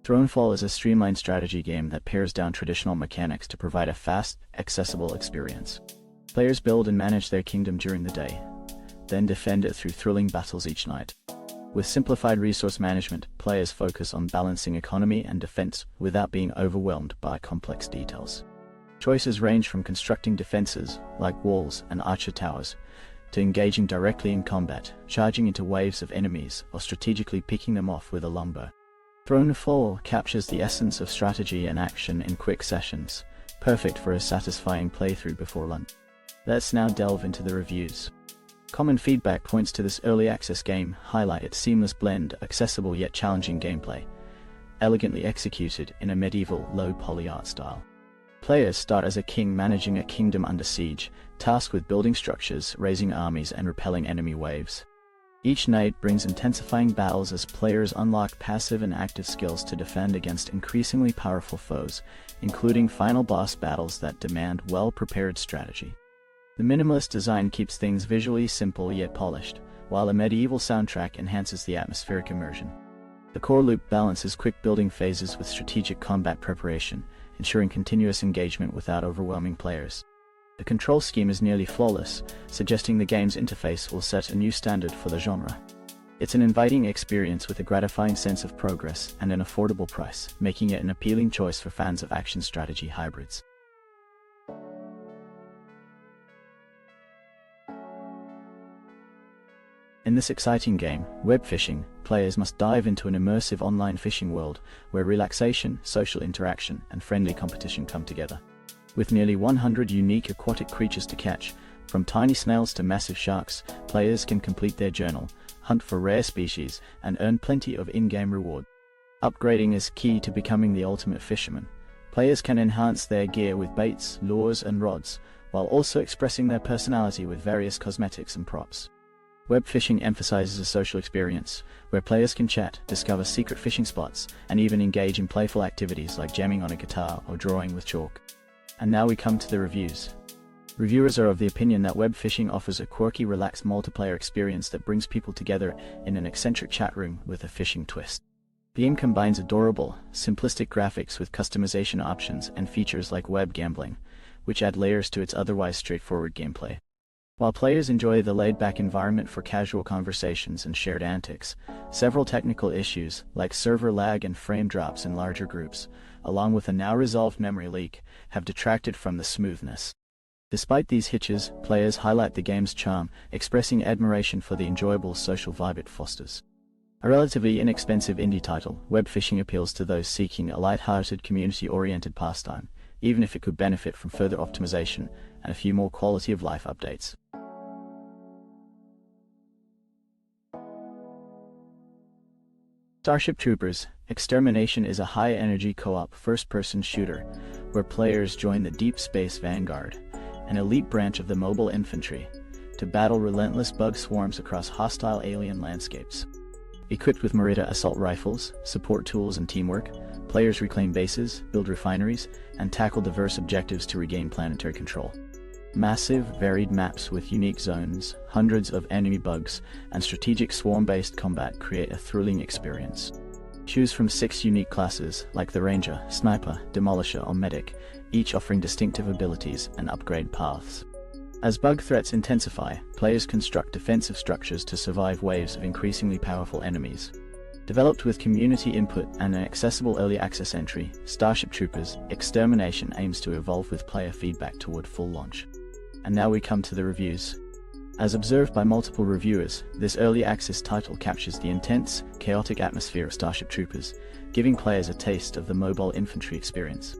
Thronefall is a streamlined strategy game that pares down traditional mechanics to provide a fast, accessible experience. Players build and manage their kingdom during the day, then defend it through thrilling battles each night. With simplified resource management, players focus on balancing economy and defense without being overwhelmed by complex details. Choices range from constructing defenses, like walls and archer towers, to engaging directly in combat, charging into waves of enemies, or strategically picking them off with a longbow. Thronefall captures the essence of strategy and action in quick sessions, perfect for a satisfying playthrough before lunch. Let's now delve into the reviews. Common feedback points to this early access game highlight its seamless blend, accessible yet challenging gameplay, elegantly executed in a medieval, low-poly art style. Players start as a king managing a kingdom under siege, tasked with building structures, raising armies, and repelling enemy waves. Each night brings intensifying battles as players unlock passive and active skills to defend against increasingly powerful foes, including final boss battles that demand well-prepared strategy. The minimalist design keeps things visually simple yet polished, while a medieval soundtrack enhances the atmospheric immersion. The core loop balances quick building phases with strategic combat preparation, ensuring continuous engagement without overwhelming players. The control scheme is nearly flawless, suggesting the game's interface will set a new standard for the genre. It's an inviting experience with a gratifying sense of progress and an affordable price, making it an appealing choice for fans of action strategy hybrids. In this exciting game, Web Fishing, players must dive into an immersive online fishing world where relaxation, social interaction, and friendly competition come together. With nearly 100 unique aquatic creatures to catch, from tiny snails to massive sharks, players can complete their journal, hunt for rare species, and earn plenty of in-game reward. Upgrading is key to becoming the ultimate fisherman. Players can enhance their gear with baits, lures, and rods, while also expressing their personality with various cosmetics and props. Web Fishing emphasizes a social experience, where players can chat, discover secret fishing spots, and even engage in playful activities like jamming on a guitar or drawing with chalk. And now we come to the reviews. Reviewers are of the opinion that Web Fishing offers a quirky, relaxed multiplayer experience that brings people together in an eccentric chat room with a fishing twist. The game combines adorable, simplistic graphics with customization options and features like web gambling, which add layers to its otherwise straightforward gameplay. While players enjoy the laid-back environment for casual conversations and shared antics, several technical issues, like server lag and frame drops in larger groups, along with a now-resolved memory leak, have detracted from the smoothness. Despite these hitches, players highlight the game's charm, expressing admiration for the enjoyable social vibe it fosters. A relatively inexpensive indie title, Web Fishing appeals to those seeking a light-hearted, community-oriented pastime, even if it could benefit from further optimization and a few more quality-of-life updates. Starship Troopers: Extermination is a high-energy co-op first-person shooter where players join the Deep Space Vanguard, an elite branch of the mobile infantry, to battle relentless bug swarms across hostile alien landscapes. Equipped with Merida assault rifles, support tools, and teamwork, players reclaim bases, build refineries, and tackle diverse objectives to regain planetary control. Massive, varied maps with unique zones, hundreds of enemy bugs, and strategic swarm-based combat create a thrilling experience. Choose from 6 unique classes, like the Ranger, Sniper, Demolisher, or Medic, each offering distinctive abilities and upgrade paths. As bug threats intensify, players construct defensive structures to survive waves of increasingly powerful enemies. Developed with community input and an accessible early access entry, Starship Troopers: Extermination aims to evolve with player feedback toward full launch. And now we come to the reviews. As observed by multiple reviewers, this early access title captures the intense, chaotic atmosphere of Starship Troopers, giving players a taste of the mobile infantry experience.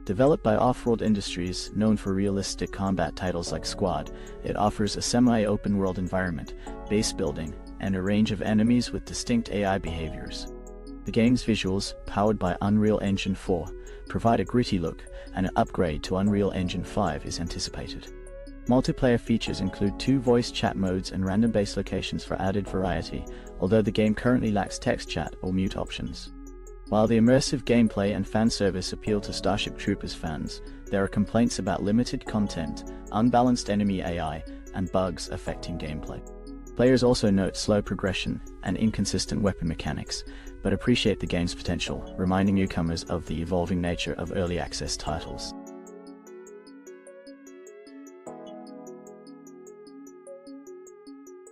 Developed by Offworld Industries, known for realistic combat titles like Squad, it offers a semi-open world environment, base building, and a range of enemies with distinct AI behaviors. The game's visuals, powered by Unreal Engine 4, provide a gritty look, and an upgrade to Unreal Engine 5 is anticipated. Multiplayer features include 2 voice chat modes and random base locations for added variety, although the game currently lacks text chat or mute options. While the immersive gameplay and fan service appeal to Starship Troopers fans, there are complaints about limited content, unbalanced enemy AI, and bugs affecting gameplay. Players also note slow progression and inconsistent weapon mechanics, but appreciate the game's potential, reminding newcomers of the evolving nature of early access titles.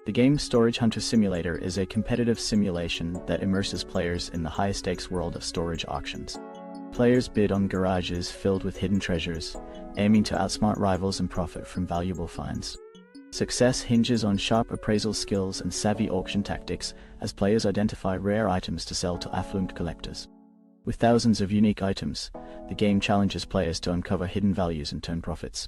The game Storage Hunter Simulator is a competitive simulation that immerses players in the high-stakes world of storage auctions. Players bid on garages filled with hidden treasures, aiming to outsmart rivals and profit from valuable finds. Success hinges on sharp appraisal skills and savvy auction tactics as players identify rare items to sell to affluent collectors. With thousands of unique items, the game challenges players to uncover hidden values and turn profits.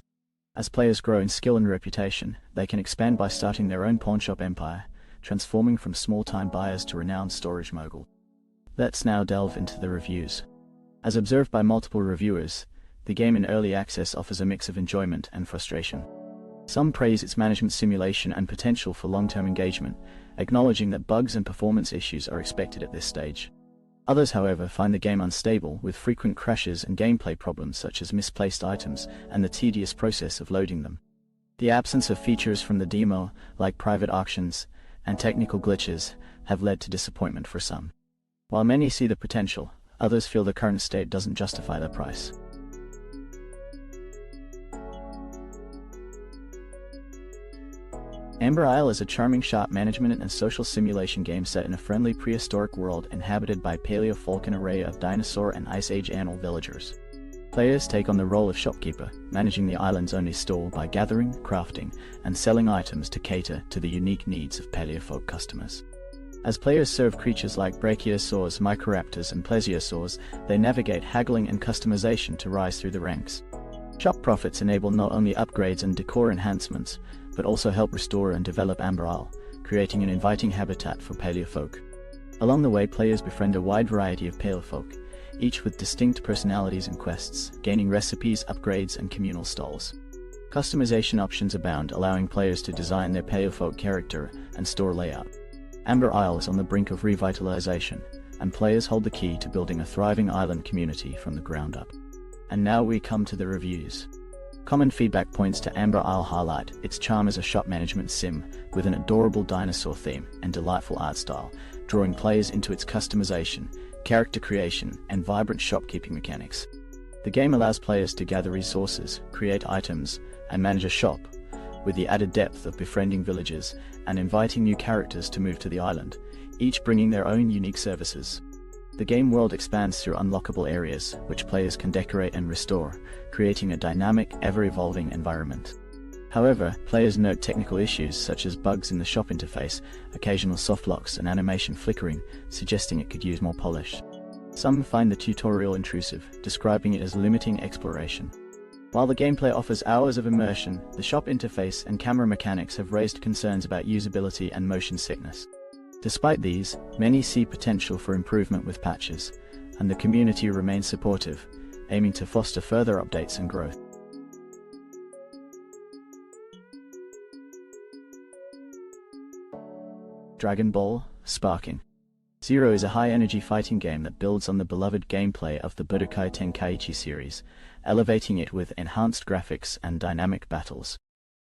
As players grow in skill and reputation, they can expand by starting their own pawnshop empire, transforming from small-time buyers to renowned storage mogul. Let's now delve into the reviews. As observed by multiple reviewers, the game in early access offers a mix of enjoyment and frustration. Some praise its management simulation and potential for long-term engagement, acknowledging that bugs and performance issues are expected at this stage. Others, however, find the game unstable, with frequent crashes and gameplay problems such as misplaced items and the tedious process of loading them. The absence of features from the demo, like private auctions and technical glitches, have led to disappointment for some. While many see the potential, others feel the current state doesn't justify the price. Amber Isle is a charming shop management and social simulation game set in a friendly prehistoric world inhabited by Paleofolk, an array of dinosaur and Ice Age animal villagers. Players take on the role of shopkeeper, managing the island's only store by gathering, crafting, and selling items to cater to the unique needs of Paleofolk customers. As players serve creatures like brachiosaurs, microraptors, and plesiosaurs, they navigate haggling and customization to rise through the ranks. Shop profits enable not only upgrades and decor enhancements, but also help restore and develop Amber Isle, creating an inviting habitat for Paleofolk. Along the way, players befriend a wide variety of Paleofolk, each with distinct personalities and quests, gaining recipes, upgrades, and communal stalls. Customization options abound, allowing players to design their Paleofolk character and store layout. Amber Isle is on the brink of revitalization, and players hold the key to building a thriving island community from the ground up. And now we come to the reviews. Common feedback points to Amber Isle highlight its charm as a shop management sim with an adorable dinosaur theme and delightful art style, drawing players into its customization, character creation, and vibrant shopkeeping mechanics. The game allows players to gather resources, create items, and manage a shop, with the added depth of befriending villagers and inviting new characters to move to the island, each bringing their own unique services. The game world expands through unlockable areas, which players can decorate and restore, creating a dynamic, ever-evolving environment. However, players note technical issues such as bugs in the shop interface, occasional softlocks, and animation flickering, suggesting it could use more polish. Some find the tutorial intrusive, describing it as limiting exploration. While the gameplay offers hours of immersion, the shop interface and camera mechanics have raised concerns about usability and motion sickness. Despite these, many see potential for improvement with patches, and the community remains supportive, aiming to foster further updates and growth. Dragon Ball: Sparking. Zero is a high-energy fighting game that builds on the beloved gameplay of the Budokai Tenkaichi series, elevating it with enhanced graphics and dynamic battles.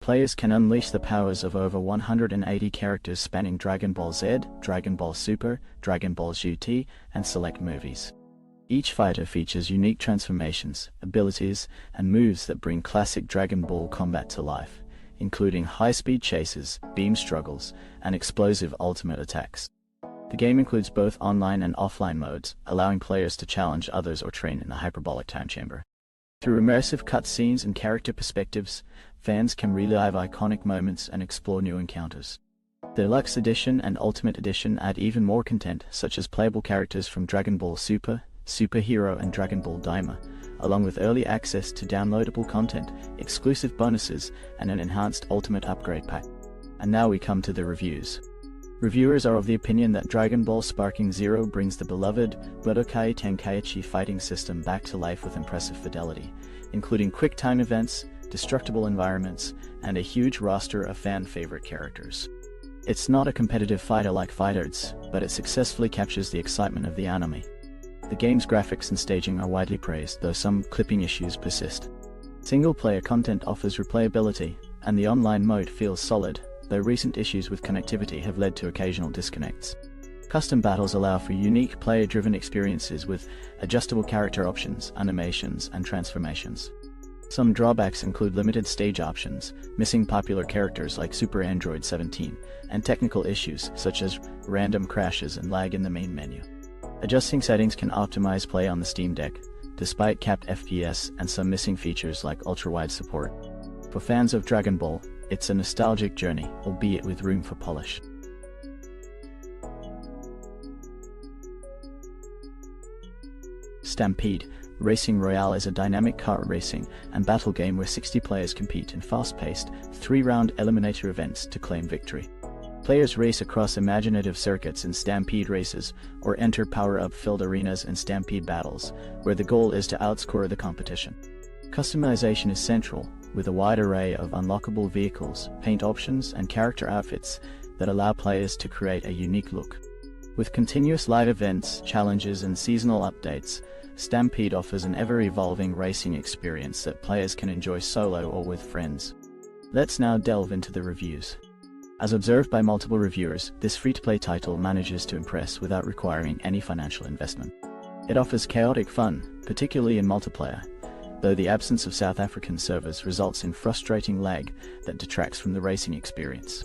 Players can unleash the powers of over 180 characters spanning Dragon Ball Z, Dragon Ball Super, Dragon Ball GT, and select movies. Each fighter features unique transformations, abilities, and moves that bring classic Dragon Ball combat to life, including high-speed chases, beam struggles, and explosive ultimate attacks. The game includes both online and offline modes, allowing players to challenge others or train in the hyperbolic time chamber. Through immersive cutscenes and character perspectives, fans can relive iconic moments and explore new encounters. The Deluxe Edition and Ultimate Edition add even more content, such as playable characters from Dragon Ball Super, Super Hero, and Dragon Ball Daima, along with early access to downloadable content, exclusive bonuses, and an enhanced Ultimate Upgrade pack. And now we come to the reviews. Reviewers are of the opinion that Dragon Ball Sparking Zero brings the beloved Budokai Tenkaichi fighting system back to life with impressive fidelity, including quick time events, destructible environments, and a huge roster of fan-favorite characters. It's not a competitive fighter like FighterZ, but it successfully captures the excitement of the anime. The game's graphics and staging are widely praised, though some clipping issues persist. Single-player content offers replayability, and the online mode feels solid, though recent issues with connectivity have led to occasional disconnects. Custom battles allow for unique player-driven experiences with adjustable character options, animations, and transformations. Some drawbacks include limited stage options, missing popular characters like Super Android 17, and technical issues such as random crashes and lag in the main menu. Adjusting settings can optimize play on the Steam Deck, despite capped FPS and some missing features like ultra-wide support. For fans of Dragon Ball, it's a nostalgic journey, albeit with room for polish. Stampede Racing Royale is a dynamic kart racing and battle game where 60 players compete in fast-paced, 3-round eliminator events to claim victory. Players race across imaginative circuits in Stampede races or enter power-up-filled arenas in Stampede battles, where the goal is to outscore the competition. Customization is central, with a wide array of unlockable vehicles, paint options, and character outfits that allow players to create a unique look. With continuous live events, challenges, and seasonal updates, Stampede offers an ever-evolving racing experience that players can enjoy solo or with friends. Let's now delve into the reviews. As observed by multiple reviewers, this free-to-play title manages to impress without requiring any financial investment. It offers chaotic fun, particularly in multiplayer, though the absence of South African servers results in frustrating lag that detracts from the racing experience.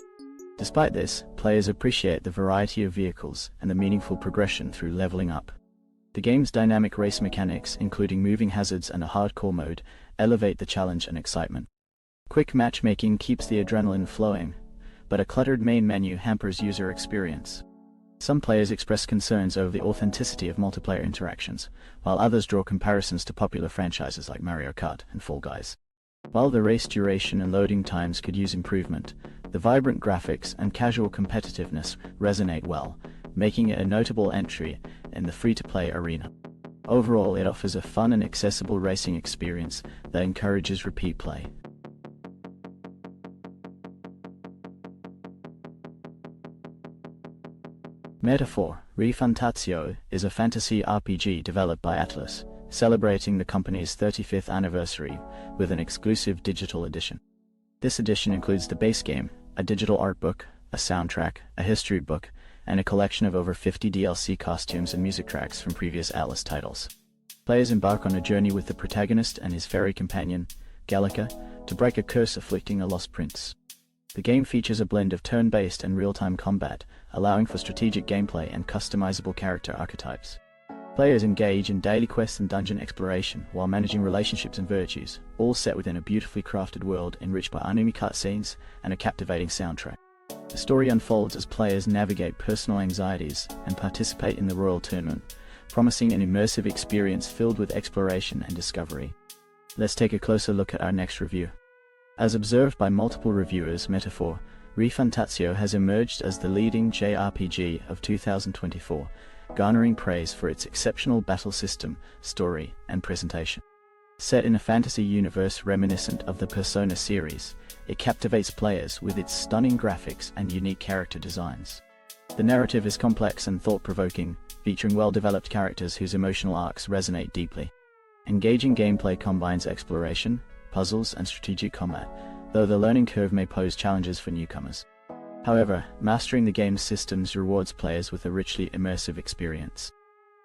Despite this, players appreciate the variety of vehicles and the meaningful progression through leveling up. The game's dynamic race mechanics, including moving hazards and a hardcore mode, elevate the challenge and excitement. Quick matchmaking keeps the adrenaline flowing, but a cluttered main menu hampers user experience. Some players express concerns over the authenticity of multiplayer interactions, while others draw comparisons to popular franchises like Mario Kart and Fall Guys. While the race duration and loading times could use improvement, the vibrant graphics and casual competitiveness resonate well, making it a notable entry in the free-to-play arena. Overall, it offers a fun and accessible racing experience that encourages repeat play. Metaphor ReFantazio is a fantasy RPG developed by Atlus, celebrating the company's 35th anniversary with an exclusive digital edition. This edition includes the base game, a digital art book, a soundtrack, a history book, and a collection of over 50 DLC costumes and music tracks from previous Atlus titles. Players embark on a journey with the protagonist and his fairy companion, Gallica, to break a curse afflicting a lost prince. The game features a blend of turn-based and real-time combat, allowing for strategic gameplay and customizable character archetypes. Players engage in daily quests and dungeon exploration while managing relationships and virtues, all set within a beautifully crafted world enriched by anime cutscenes and a captivating soundtrack. The story unfolds as players navigate personal anxieties and participate in the Royal Tournament, promising an immersive experience filled with exploration and discovery. Let's take a closer look at our next review. As observed by multiple reviewers, Metaphor ReFantazio has emerged as the leading JRPG of 2024, garnering praise for its exceptional battle system, story, and presentation. Set in a fantasy universe reminiscent of the Persona series, it captivates players with its stunning graphics and unique character designs. The narrative is complex and thought-provoking, featuring well-developed characters whose emotional arcs resonate deeply. Engaging gameplay combines exploration, puzzles, and strategic combat, though the learning curve may pose challenges for newcomers. However, mastering the game's systems rewards players with a richly immersive experience.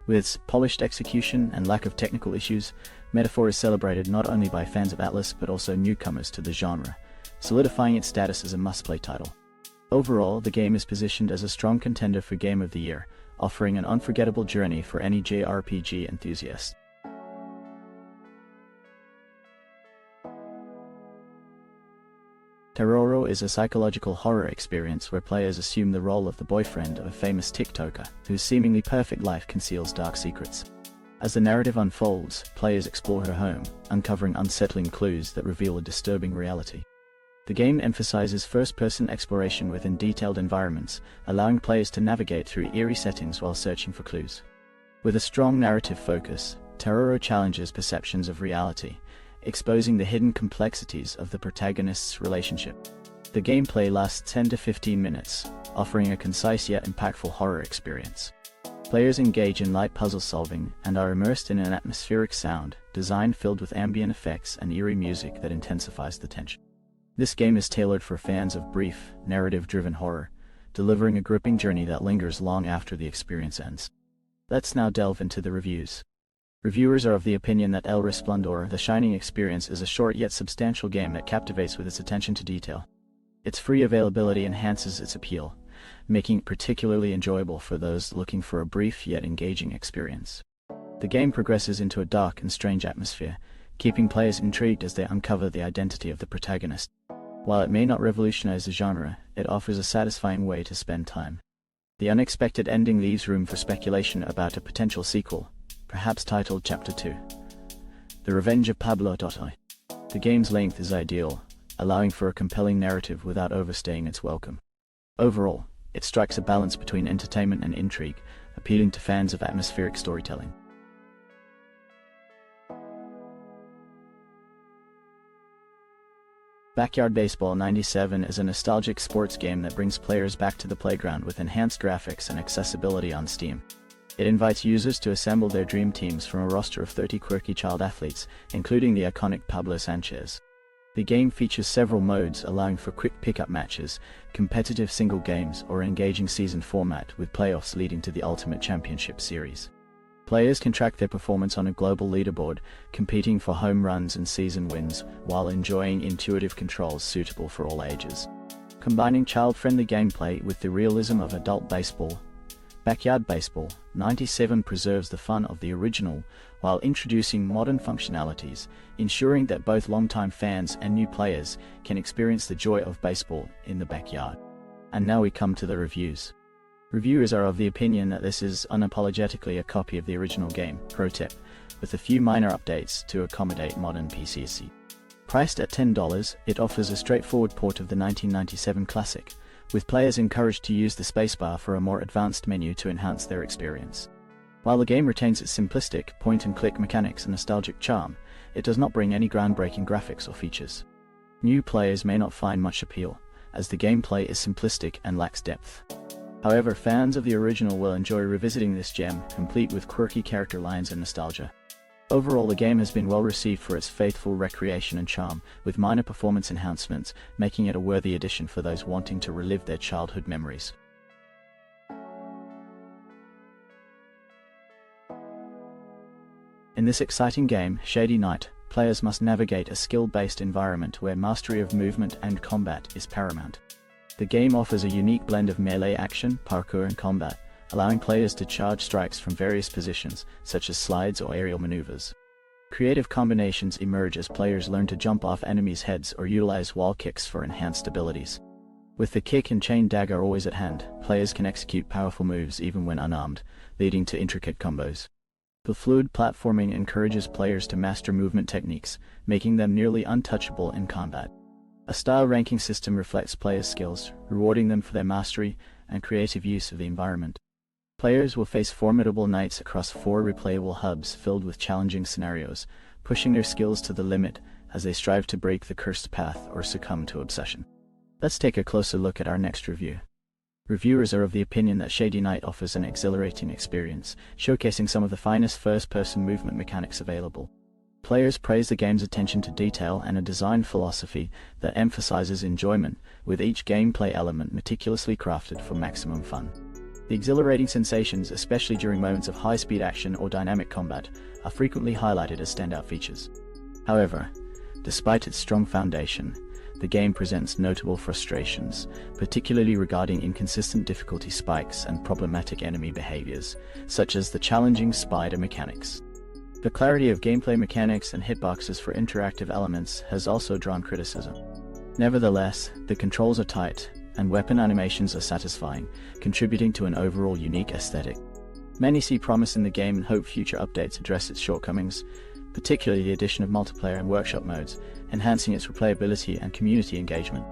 With its polished execution and lack of technical issues, Metaphor is celebrated not only by fans of Atlus but also newcomers to the genre, solidifying its status as a must-play title. Overall, the game is positioned as a strong contender for Game of the Year, offering an unforgettable journey for any JRPG enthusiast. Terroro is a psychological horror experience where players assume the role of the boyfriend of a famous TikToker whose seemingly perfect life conceals dark secrets. As the narrative unfolds, players explore her home, uncovering unsettling clues that reveal a disturbing reality. The game emphasizes first-person exploration within detailed environments, allowing players to navigate through eerie settings while searching for clues. With a strong narrative focus, Terroro challenges perceptions of reality, exposing the hidden complexities of the protagonist's relationship. The gameplay lasts 10 to 15 minutes, offering a concise yet impactful horror experience. Players engage in light puzzle solving and are immersed in an atmospheric sound design filled with ambient effects and eerie music that intensifies the tension. This game is tailored for fans of brief, narrative-driven horror, delivering a gripping journey that lingers long after the experience ends. Let's now delve into the reviews. Reviewers are of the opinion that El Resplandor, The Shining Experience, is a short yet substantial game that captivates with its attention to detail. Its free availability enhances its appeal, making it particularly enjoyable for those looking for a brief yet engaging experience. The game progresses into a dark and strange atmosphere, keeping players intrigued as they uncover the identity of the protagonist. While it may not revolutionize the genre, it offers a satisfying way to spend time. The unexpected ending leaves room for speculation about a potential sequel, perhaps titled Chapter 2. The Revenge of Pablo Totoy. The game's length is ideal, allowing for a compelling narrative without overstaying its welcome. Overall, it strikes a balance between entertainment and intrigue, appealing to fans of atmospheric storytelling. Backyard Baseball 97 is a nostalgic sports game that brings players back to the playground with enhanced graphics and accessibility on Steam. It invites users to assemble their dream teams from a roster of 30 quirky child athletes, including the iconic Pablo Sanchez. The game features several modes allowing for quick pickup matches, competitive single games, or engaging season format with playoffs leading to the Ultimate Championship Series. Players can track their performance on a global leaderboard, competing for home runs and season wins, while enjoying intuitive controls suitable for all ages. Combining child-friendly gameplay with the realism of adult baseball, Backyard Baseball 97 preserves the fun of the original while introducing modern functionalities, ensuring that both longtime fans and new players can experience the joy of baseball in the backyard. And now we come to the reviews. Reviewers are of the opinion that this is unapologetically a copy of the original game, pro tip, with a few minor updates to accommodate modern PCs. Priced at $10, it offers a straightforward port of the 1997 classic, with players encouraged to use the spacebar for a more advanced menu to enhance their experience. While the game retains its simplistic point-and-click mechanics and nostalgic charm, it does not bring any groundbreaking graphics or features. New players may not find much appeal, as the gameplay is simplistic and lacks depth. However, fans of the original will enjoy revisiting this gem, complete with quirky character lines and nostalgia. Overall, the game has been well received for its faithful recreation and charm, with minor performance enhancements, making it a worthy addition for those wanting to relive their childhood memories. In this exciting game, Shady Knight, players must navigate a skill-based environment where mastery of movement and combat is paramount. The game offers a unique blend of melee action, parkour and combat, allowing players to charge strikes from various positions, such as slides or aerial maneuvers. Creative combinations emerge as players learn to jump off enemies' heads or utilize wall kicks for enhanced abilities. With the kick and chain dagger always at hand, players can execute powerful moves even when unarmed, leading to intricate combos. The fluid platforming encourages players to master movement techniques, making them nearly untouchable in combat. A style ranking system reflects players' skills, rewarding them for their mastery and creative use of the environment. Players will face formidable knights across 4 replayable hubs filled with challenging scenarios, pushing their skills to the limit as they strive to break the cursed path or succumb to obsession. Let's take a closer look at our next review. Reviewers are of the opinion that Shady Knight offers an exhilarating experience, showcasing some of the finest first-person movement mechanics available. Players praise the game's attention to detail and a design philosophy that emphasizes enjoyment, with each gameplay element meticulously crafted for maximum fun. The exhilarating sensations, especially during moments of high-speed action or dynamic combat, are frequently highlighted as standout features. However, despite its strong foundation, the game presents notable frustrations, particularly regarding inconsistent difficulty spikes and problematic enemy behaviors, such as the challenging spider mechanics. The clarity of gameplay mechanics and hitboxes for interactive elements has also drawn criticism. Nevertheless, the controls are tight, and weapon animations are satisfying, contributing to an overall unique aesthetic. Many see promise in the game and hope future updates address its shortcomings, particularly the addition of multiplayer and workshop modes, enhancing its replayability and community engagement.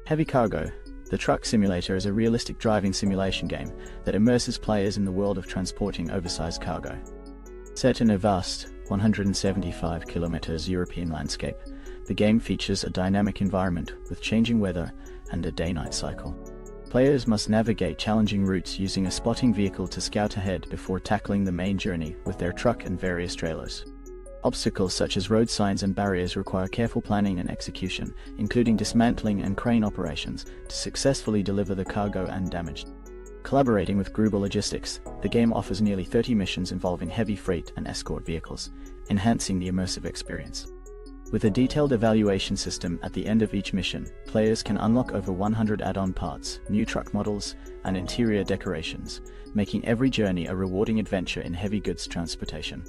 Heavy Cargo, the truck simulator, is a realistic driving simulation game that immerses players in the world of transporting oversized cargo. Set in a vast, 175 kilometers European landscape, the game features a dynamic environment with changing weather and a day-night cycle. Players must navigate challenging routes using a spotting vehicle to scout ahead before tackling the main journey with their truck and various trailers. Obstacles such as road signs and barriers require careful planning and execution, including dismantling and crane operations, to successfully deliver the cargo undamaged. Collaborating with Gruber Logistics, the game offers nearly 30 missions involving heavy freight and escort vehicles, enhancing the immersive experience. With a detailed evaluation system at the end of each mission, players can unlock over 100 add-on parts, new truck models, and interior decorations, making every journey a rewarding adventure in heavy goods transportation.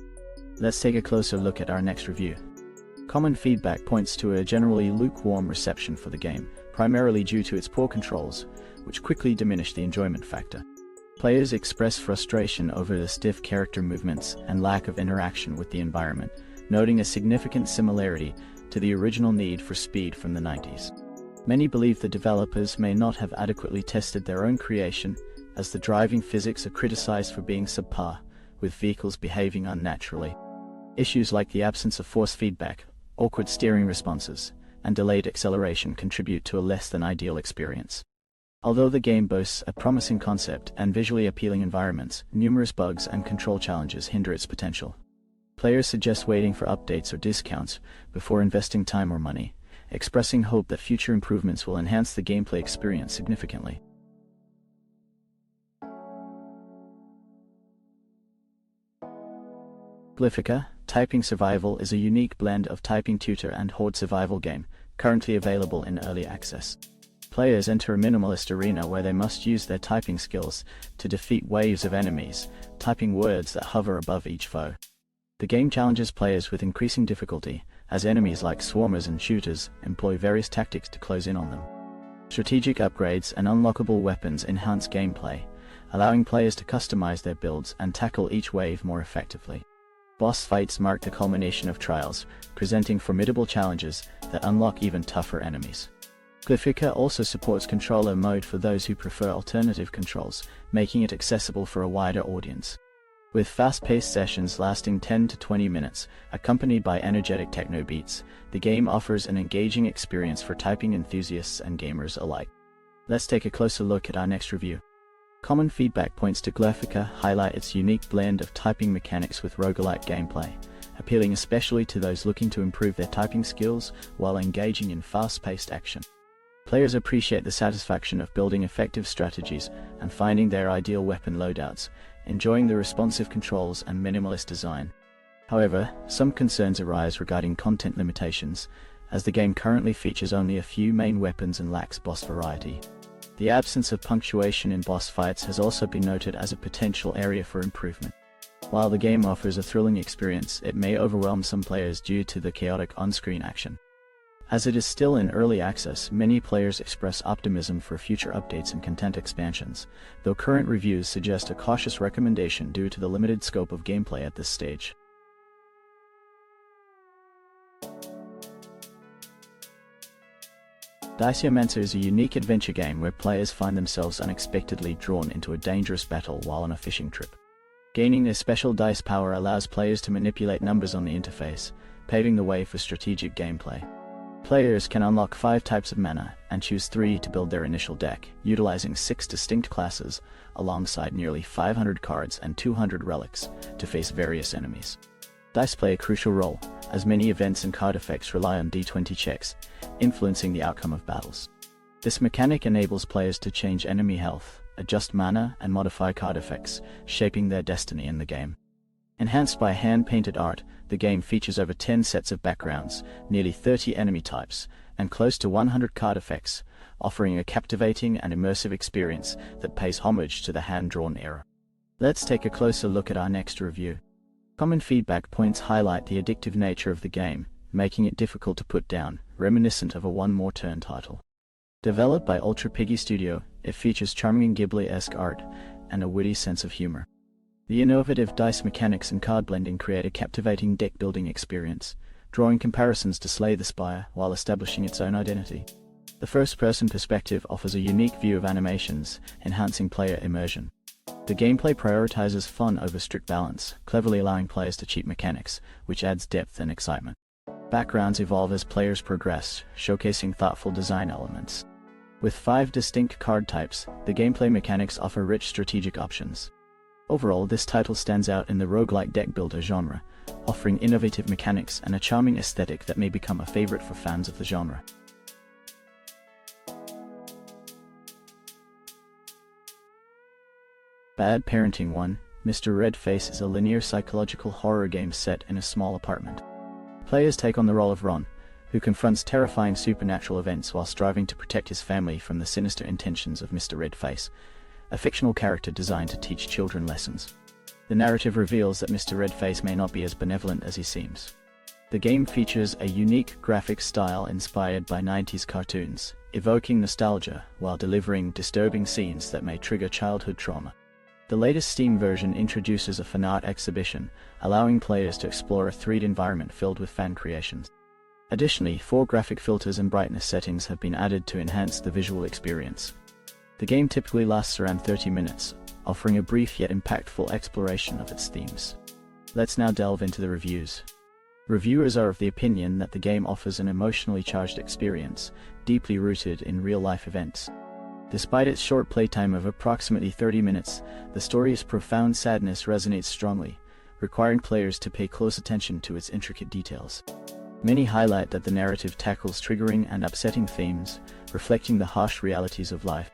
Let's take a closer look at our next review. Common feedback points to a generally lukewarm reception for the game, primarily due to its poor controls, which quickly diminish the enjoyment factor. Players express frustration over the stiff character movements and lack of interaction with the environment, noting a significant similarity to the original Need for Speed from the 90s. Many believe the developers may not have adequately tested their own creation, as the driving physics are criticized for being subpar, with vehicles behaving unnaturally. Issues like the absence of force feedback, awkward steering responses, and delayed acceleration contribute to a less than ideal experience. Although the game boasts a promising concept and visually appealing environments, numerous bugs and control challenges hinder its potential. Players suggest waiting for updates or discounts before investing time or money, expressing hope that future improvements will enhance the gameplay experience significantly. Glyphica, Typing Survival is a unique blend of typing tutor and horde survival game, currently available in early access. Players enter a minimalist arena where they must use their typing skills to defeat waves of enemies, typing words that hover above each foe. The game challenges players with increasing difficulty, as enemies like swarmers and shooters employ various tactics to close in on them. Strategic upgrades and unlockable weapons enhance gameplay, allowing players to customize their builds and tackle each wave more effectively. Boss fights mark the culmination of trials, presenting formidable challenges that unlock even tougher enemies. Glyphica also supports controller mode for those who prefer alternative controls, making it accessible for a wider audience. With fast-paced sessions lasting 10 to 20 minutes, accompanied by energetic techno beats, the game offers an engaging experience for typing enthusiasts and gamers alike. Let's take a closer look at our next review. Common feedback points to Glyphica highlight its unique blend of typing mechanics with roguelike gameplay, appealing especially to those looking to improve their typing skills while engaging in fast-paced action. Players appreciate the satisfaction of building effective strategies and finding their ideal weapon loadouts, enjoying the responsive controls and minimalist design. However, some concerns arise regarding content limitations, as the game currently features only a few main weapons and lacks boss variety. The absence of punctuation in boss fights has also been noted as a potential area for improvement. While the game offers a thrilling experience, it may overwhelm some players due to the chaotic on-screen action. As it is still in early access, many players express optimism for future updates and content expansions, though current reviews suggest a cautious recommendation due to the limited scope of gameplay at this stage. Diciomancer is a unique adventure game where players find themselves unexpectedly drawn into a dangerous battle while on a fishing trip. Gaining their special dice power allows players to manipulate numbers on the interface, paving the way for strategic gameplay. Players can unlock 5 types of mana and choose 3 to build their initial deck, utilizing 6 distinct classes alongside nearly 500 cards and 200 relics to face various enemies. Dice play a crucial role, as many events and card effects rely on d20 checks, influencing the outcome of battles. This mechanic enables players to change enemy health, adjust mana, and modify card effects, shaping their destiny in the game. Enhanced by hand-painted art, the game features over 10 sets of backgrounds, nearly 30 enemy types, and close to 100 card effects, offering a captivating and immersive experience that pays homage to the hand-drawn era. Let's take a closer look at our next review. Common feedback points highlight the addictive nature of the game, making it difficult to put down, reminiscent of a One More Turn title. Developed by Ultra Piggy Studio, it features charming Ghibli-esque art and a witty sense of humor. The innovative dice mechanics and card blending create a captivating deck-building experience, drawing comparisons to Slay the Spire while establishing its own identity. The first-person perspective offers a unique view of animations, enhancing player immersion. The gameplay prioritizes fun over strict balance, cleverly allowing players to cheat mechanics, which adds depth and excitement. Backgrounds evolve as players progress, showcasing thoughtful design elements. With 5 distinct card types, the gameplay mechanics offer rich strategic options. Overall, this title stands out in the roguelike deck builder genre, offering innovative mechanics and a charming aesthetic that may become a favorite for fans of the genre. Bad Parenting 1. Mr. Redface is a linear psychological horror game set in a small apartment. Players take on the role of Ron, who confronts terrifying supernatural events while striving to protect his family from the sinister intentions of Mr. Redface, a fictional character designed to teach children lessons. The narrative reveals that Mr. Redface may not be as benevolent as he seems. The game features a unique graphic style inspired by 90s cartoons, evoking nostalgia while delivering disturbing scenes that may trigger childhood trauma. The latest Steam version introduces a fan art exhibition, allowing players to explore a 3D environment filled with fan creations. Additionally, 4 graphic filters and brightness settings have been added to enhance the visual experience. The game typically lasts around 30 minutes, offering a brief yet impactful exploration of its themes. Let's now delve into the reviews. Reviewers are of the opinion that the game offers an emotionally charged experience, deeply rooted in real-life events. Despite its short playtime of approximately 30 minutes, the story's profound sadness resonates strongly, requiring players to pay close attention to its intricate details. Many highlight that the narrative tackles triggering and upsetting themes, reflecting the harsh realities of life.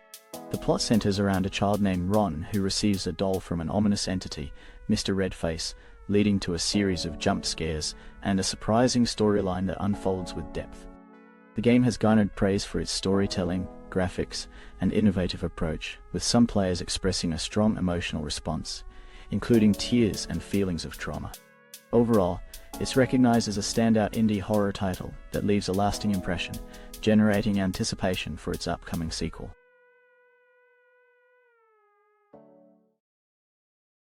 The plot centers around a child named Ron who receives a doll from an ominous entity, Mr. Redface, leading to a series of jump scares and a surprising storyline that unfolds with depth. The game has garnered praise for its storytelling, graphics, and innovative approach, with some players expressing a strong emotional response, including tears and feelings of trauma. Overall, it's recognized as a standout indie horror title that leaves a lasting impression, generating anticipation for its upcoming sequel.